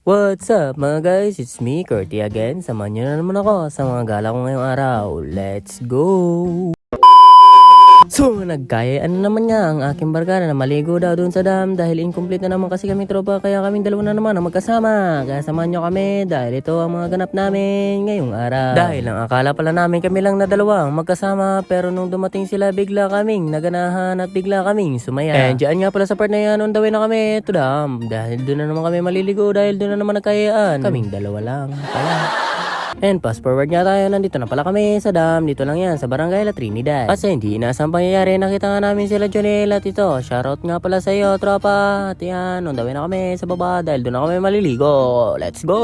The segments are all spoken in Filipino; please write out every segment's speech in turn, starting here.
What's up mga guys? It's me, Curty again. Samahan nyo na naman ako sa mga gala ko ngayong araw. Let's go! So, nagkayaan naman nga ang aking barkada na maligo daw dun sa dam dahil incomplete na naman kasi kami tropa kaya kaming dalawa na naman ang magkasama. Kaya samahan nyo kami dahil ito ang mga ganap namin ngayong araw. Dahil ang akala pala namin kami lang na dalawa ang magkasama pero nung dumating sila bigla kaming naganahan at bigla kaming sumaya. And dyan nga pala sa part na yan on the way na kami to dam dahil dun na naman kami maliligo dahil dun na naman nagkayaan. Kaming dalawa lang pala. And fast forward nga tayo, nandito na pala kami sa dam. Dito lang yan, sa Barangay La Trinidad. Kasi hindi inaasang pangyayari, nakita nga namin sila Jonel at ito. Shoutout nga pala sa iyo, tropa. At yan, on the way na kami sa baba dahil doon na kami maliligo. Let's go!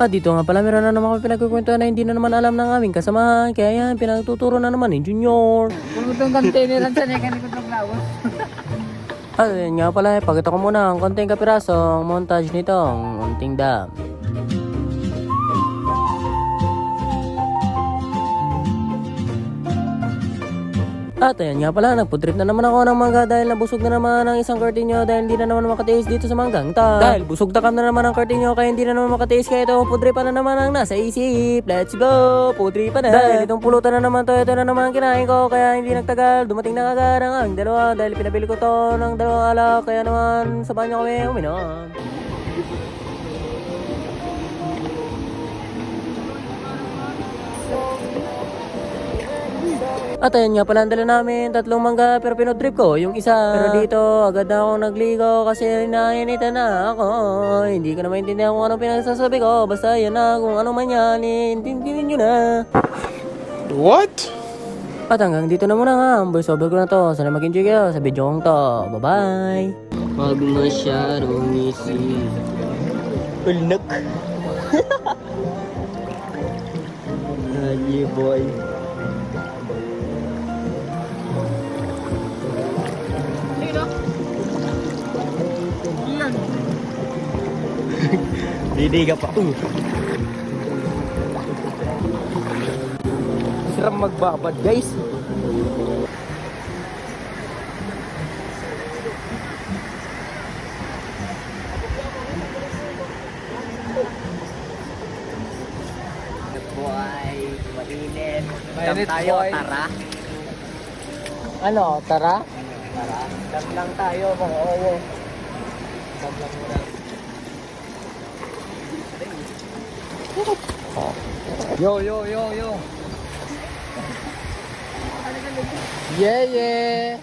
At dito nga pala, meron na naman kami pinagkukwentuhan na hindi na naman alam ng aming kasamahan. Kaya yan, pinagtuturo na naman ni Junior. Kung itong containeran sa niya, ganito itong lawas. At yun nga pala, pakita ko muna ang konting kapirasong montage nitong unting dam. At ayan nga pala, nagputrip na naman ako ng mangga dahil nabusog na naman ang isang kartinyo dahil hindi na naman makatiis dito sa manggang ta. Dahil busog takam na naman ang kartinyo kaya hindi na naman makatiis kaya ito, pudripan na naman ang nasa isip. Let's go! Pudripan na! Dahil itong pulutan na naman to, ito na naman ang kinain ko kaya hindi nagtagal. Dumating na kagad ang aming dalawa dahil pinabili ko to ng dalawang alak kaya naman sa banyo kami uminom. At ayun nga pala ang dala namin, 3 mangga pero pinodrip ko yung isa. Pero dito agad na akong nagligo kasi nainita na ako. Hindi ko na maintindihan kung anong pinagsasabi ko. Basta yan na kung ano man yan, intindihin nyo na. What? At hanggang dito na muna nga, ang voice over ko na to. Sana mag-enjoy kayo sa video kong to. Bye-bye! Wag masyadong isip. Ulnak! Ay, boy! Didiga pa. Sarap magbabad, guys. Boy, mainit. Mainit, tayo, boy. tara. Ano, tara? Tara. Dam lang tayo, mga owo. Dam lang muna. Yo, yo, yo, yo. Yeah, yeah.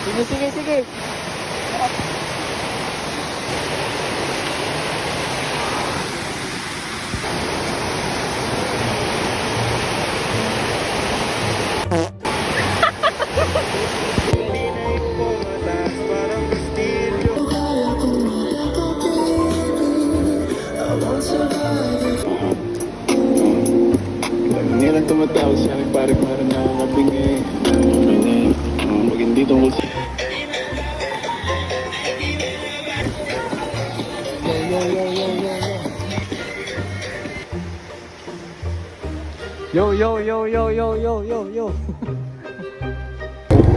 Sige, sige, sige. Hindi lang tumatawag sa akin parang nakakabingi. Okay na eh. Pag hindi tungkol sa... Yo, yo, yo, yo, yo, yo, yo, yo.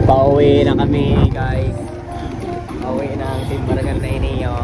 Pauwi na kami, guys. Pauwi na ang Team Barangay na iniyo.